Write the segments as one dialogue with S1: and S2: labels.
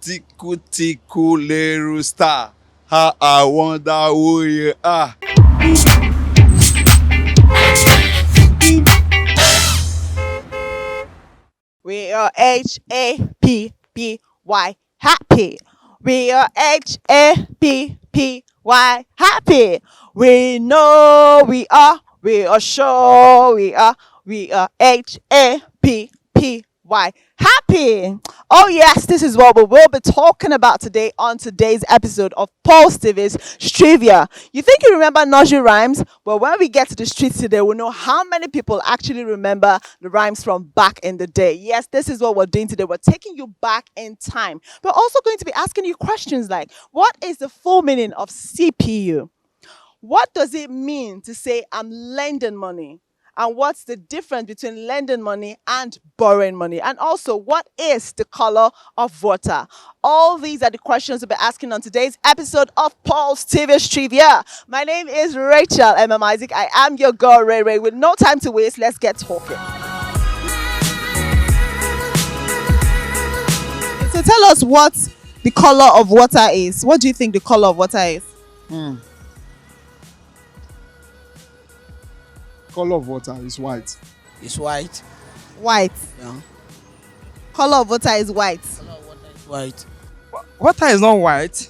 S1: Tiku tiku le rooster. How I wonder who you are.
S2: We are HAPPY happy. We are HAPPY happy. We know we are. We are sure we are. We are HAPPY happy. Oh yes, this is what we will be talking about today on today's episode of Pulse TV's STRIVIA. You think you remember Nursery Rhymes? Well, when we get to the streets today, we'll know how many people actually remember the rhymes from back in the day. Yes, this is what we're doing today. We're taking you back in time. We're also going to be asking you questions like, what is the full meaning of CPU? What does it mean to say I'm lending money? And what's the difference between lending money and borrowing money? And also, what is the color of water? All these are the questions we'll be asking on today's episode of Pulse TV's Trivia. My name is Rachel M.M. Isaac. I am your girl, Ray Ray. With no time to waste, let's get talking. So tell us what the color of water is. What do you think the color of water is?
S3: Color of water is white.
S4: It's white.
S2: White.
S4: Yeah.
S2: Color of water is white.
S4: Color of water is white.
S5: Water is not white.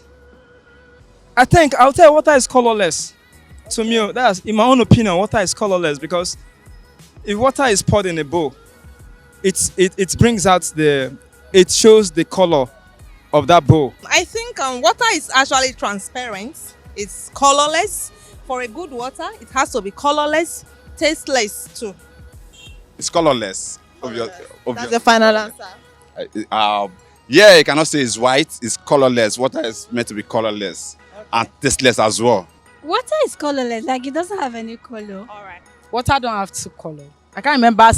S5: I think I'll tell you water is colorless. To me, that's in my own opinion, water is colorless because if water is poured in a bowl, it brings out it shows the color of that bowl.
S6: I think water is actually transparent. It's colorless. For a good water, it has to be colorless, tasteless too.
S1: It's colorless.
S2: That's the final answer.
S1: Yeah, you cannot say it's white. It's colorless. Water is meant to be colorless and tasteless as well.
S7: Water is colorless, like it doesn't have any color.
S6: All right.
S8: Water don't have two color. I can't remember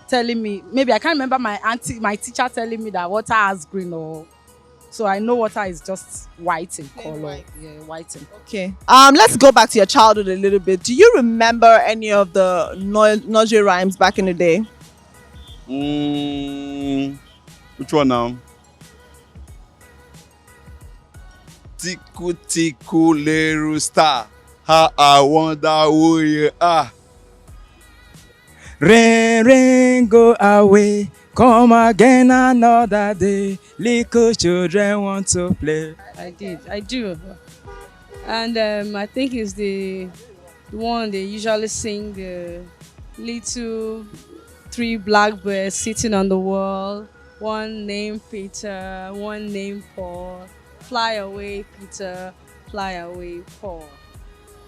S8: telling me, maybe I can't remember my teacher telling me that water has green or, so I know water is just white in color.
S2: White.
S8: Yeah, white in color.
S2: Okay. Let's go back to your childhood a little bit. Do you remember any of the nursery rhymes back in the day?
S1: Which one now? Tiku tiku le rooster. How I wonder who you are.
S5: Rain, rain, go away. Come again another day. Little children want to play.
S9: I do. And I think it's the one they usually sing, the little three blackbirds sitting on the wall. One named Peter, one named Paul. Fly away, Peter, fly away, Paul.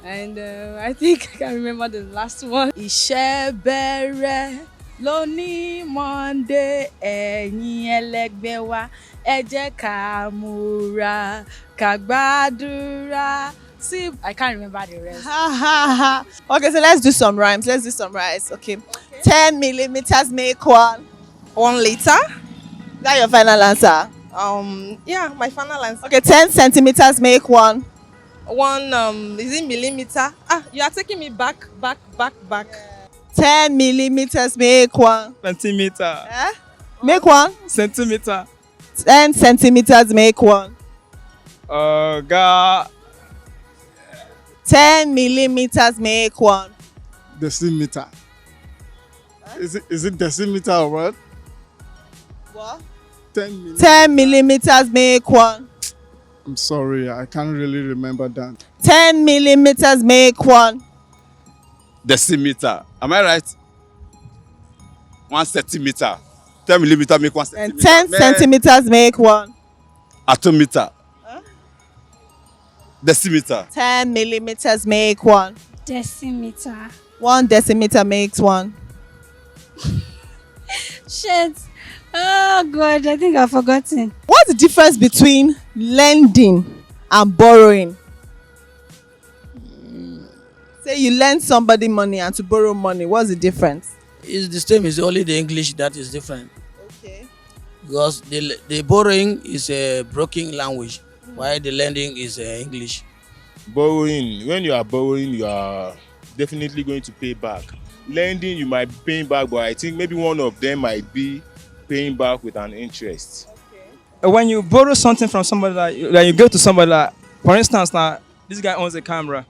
S9: And I think I can remember the last one. Iṣẹ́ bẹ̀rẹ̀ lónìí Monday, ẹ̀yin ẹlẹgbẹ́ wa, ẹ jẹ́ ká múra, ká gbàdúrà. See, I can't remember the rest.
S2: Okay, so let's do some rhymes. Okay. 10 millimeters make one.
S6: 1 liter.
S2: Is that your final answer?
S6: Yeah, my final answer.
S2: Okay, 10 centimeters make one.
S6: Is it millimeter? You are taking me back.
S2: 10 millimeters make one.
S5: Centimeter.
S2: Make one.
S5: Centimeter.
S2: 10 centimeters make one.
S5: God.
S2: 10 millimeters make one.
S3: Decimeter. Is it decimeter or what?
S2: What?
S3: 10
S2: millimeters make one.
S3: I'm sorry, I can't really remember that.
S2: 10 millimeters make one.
S1: Decimeter. Am I right? 1 centimeter. 10 millimeter make 1
S2: And
S1: centimeter.
S2: 10 centimeters make one.
S1: Atometer. Decimeter.
S2: 10 millimeters make one.
S7: Decimeter.
S2: 1 decimeter makes one.
S7: Shit. Oh God, I think I've forgotten.
S2: What's the difference between lending and borrowing? Say you lend somebody money and to borrow money. What's the difference?
S4: It's the same. It's only the English that is different.
S2: Okay.
S4: Because the borrowing is a broken language, while the lending is English.
S10: Borrowing, when you are borrowing, you are definitely going to pay back. Lending, you might be paying back, but I think maybe one of them might be paying back with an interest.
S2: Okay.
S5: when you borrow something from somebody that you go to somebody that, for instance, now this guy owns a camera.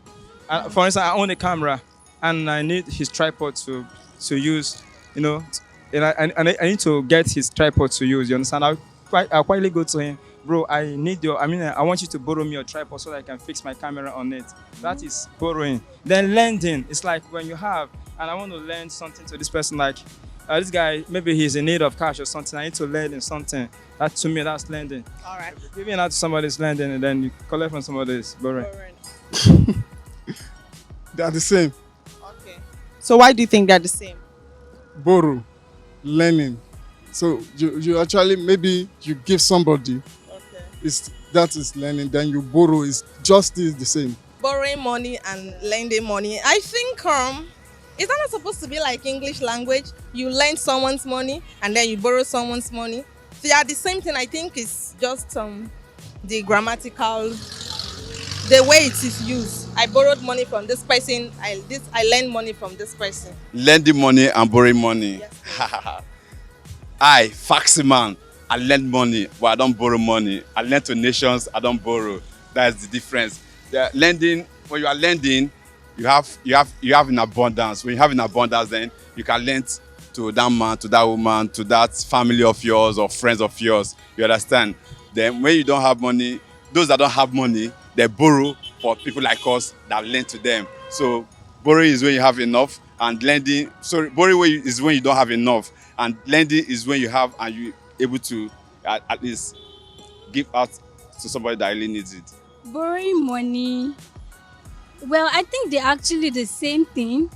S5: For instance, I own a camera, and I need his tripod to use. You know, and I need to get his tripod to use. You understand? I'll quietly go to him, bro. I want you to borrow me your tripod so that I can fix my camera on it. That is borrowing. Then lending. It's like when you have, and I want to lend something to this person, like this guy, maybe he's in need of cash or something. I need to lend him something. That to me, that's lending.
S2: All right.
S5: Giving out to somebody's lending, and then you collect from somebody's borrowing.
S3: They are the same.
S2: Okay. So why do you think they're the same?
S3: Borrow, learning. So you actually, maybe you give somebody, that is learning, then you borrow, is just the same.
S6: Borrowing money and lending money. I think it's not supposed to be like English language. You lend someone's money and then you borrow someone's money. They are the same thing. I think it's just the grammatical, the way it is used. I borrowed money from this person. I lend money from this person.
S1: Lending money and borrowing money. Yes, I, Faxi man, I lend money, but I don't borrow money. I lend to nations, I don't borrow. That's the difference. Lending, when you are lending, you have in abundance. When you have in abundance, then you can lend to that man, to that woman, to that family of yours or friends of yours. You understand? Then when you don't have money, those that don't have money, they borrow for people like us that lend to them. So borrowing is when you have enough, and borrowing is when you don't have enough, and lending is when you have and you're able to at least give out to somebody that really needs it.
S7: Borrowing money. Well, I think they're actually the same thing.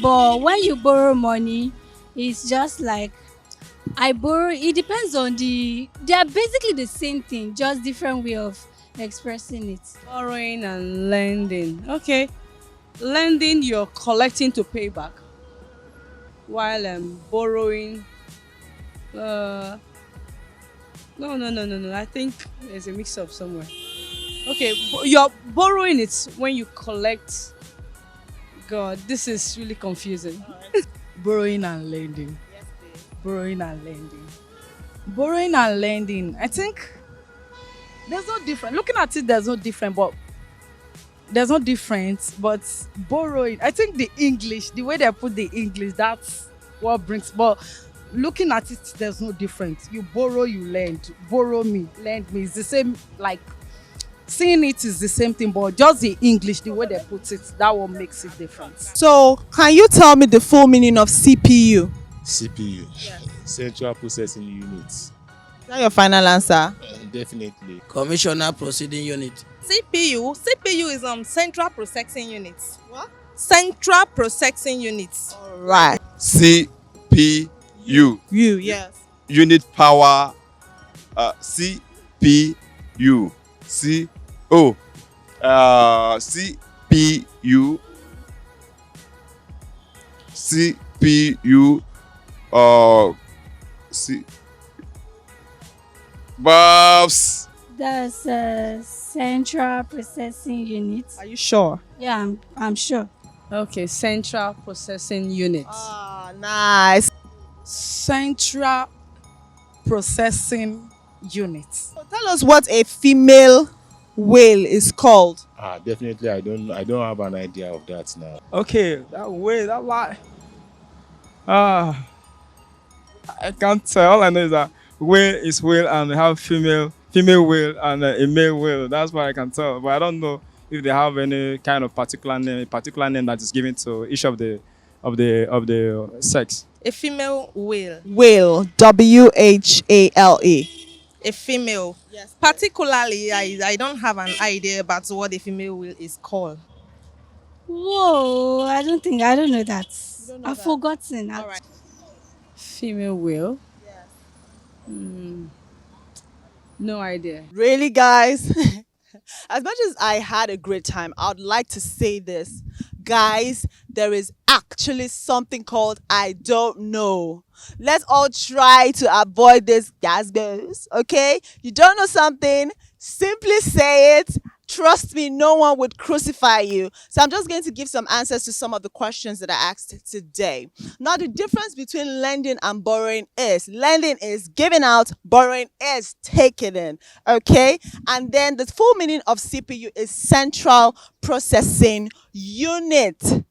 S7: But when you borrow money, it's just like I borrow. It depends on they are basically the same thing, just different way of expressing it.
S9: Borrowing and lending. Okay. Lending, you're collecting to pay back. While borrowing, no. I think there's a mix-up somewhere. Okay, you're borrowing it when you collect. God, this is really confusing.
S8: Borrowing and lending. Yes, borrowing and lending. Borrowing and lending. I think there's no difference. Looking at it, there's no difference, but borrowing, I think the way they put the English, that's what brings, but looking at it, there's no difference. You borrow, you lend. Borrow me, lend me. It's the same, like, seeing it is the same thing, but just the English, the way they put it, that one makes it different.
S2: So can you tell me the full meaning of CPU?
S10: CPU. Yes. Central Processing Unit.
S2: Is that your final answer?
S10: Definitely.
S4: Commissioner Proceeding Unit.
S6: CPU is Central Processing Unit.
S2: What?
S6: Central Processing Unit.
S2: All right.
S1: CPU.
S2: Yes.
S1: Unit power. CPU. CPU. CPU. Bobs.
S7: That's a Central Processing Unit.
S2: Are you sure?
S7: Yeah, I'm sure.
S9: Okay, Central Processing Unit.
S2: Ah, nice.
S8: Central Processing Unit.
S2: So tell us what a female whale is called.
S10: Definitely, I don't have an idea of that now.
S5: Okay, that lie. I can't tell. All I know is that whale is whale, and they have female whale and a male whale. That's what I can tell. But I don't know if they have any kind of particular name that is given to each of the sex.
S6: A female whale.
S2: Whale. WHALE.
S6: A female. Yes. Particularly, I don't have an idea about what a female whale is called.
S7: Whoa, I don't know that. I've forgotten.
S6: All right.
S9: Female whale.
S6: Yes.
S9: No idea.
S2: Really, guys? As much as I had a great time, I would like to say this. Guys, there is actually something called I don't know. Let's all try to avoid this gas goes, okay? You don't know something, simply say it. Trust me, no one would crucify you. So I'm just going to give some answers to some of the questions that I asked today. Now, the difference between lending and borrowing is lending is giving out, borrowing is taking in. Okay? And then the full meaning of CPU is central processing unit.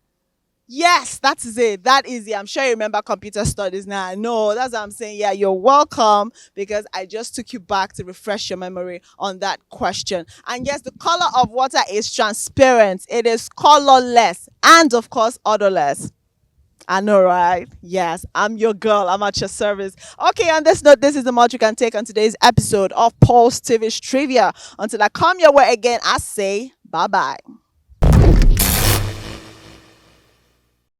S2: Yes, that is it. That easy. I'm sure you remember computer studies now. No, that's what I'm saying. Yeah, you're welcome because I just took you back to refresh your memory on that question. And yes, the color of water is transparent. It is colorless and of course odorless. I know, right? Yes, I'm your girl. I'm at your service. Okay, on this note, this is the much you can take on today's episode of Pulse TV's Trivia. Until I come your way again, I say bye-bye.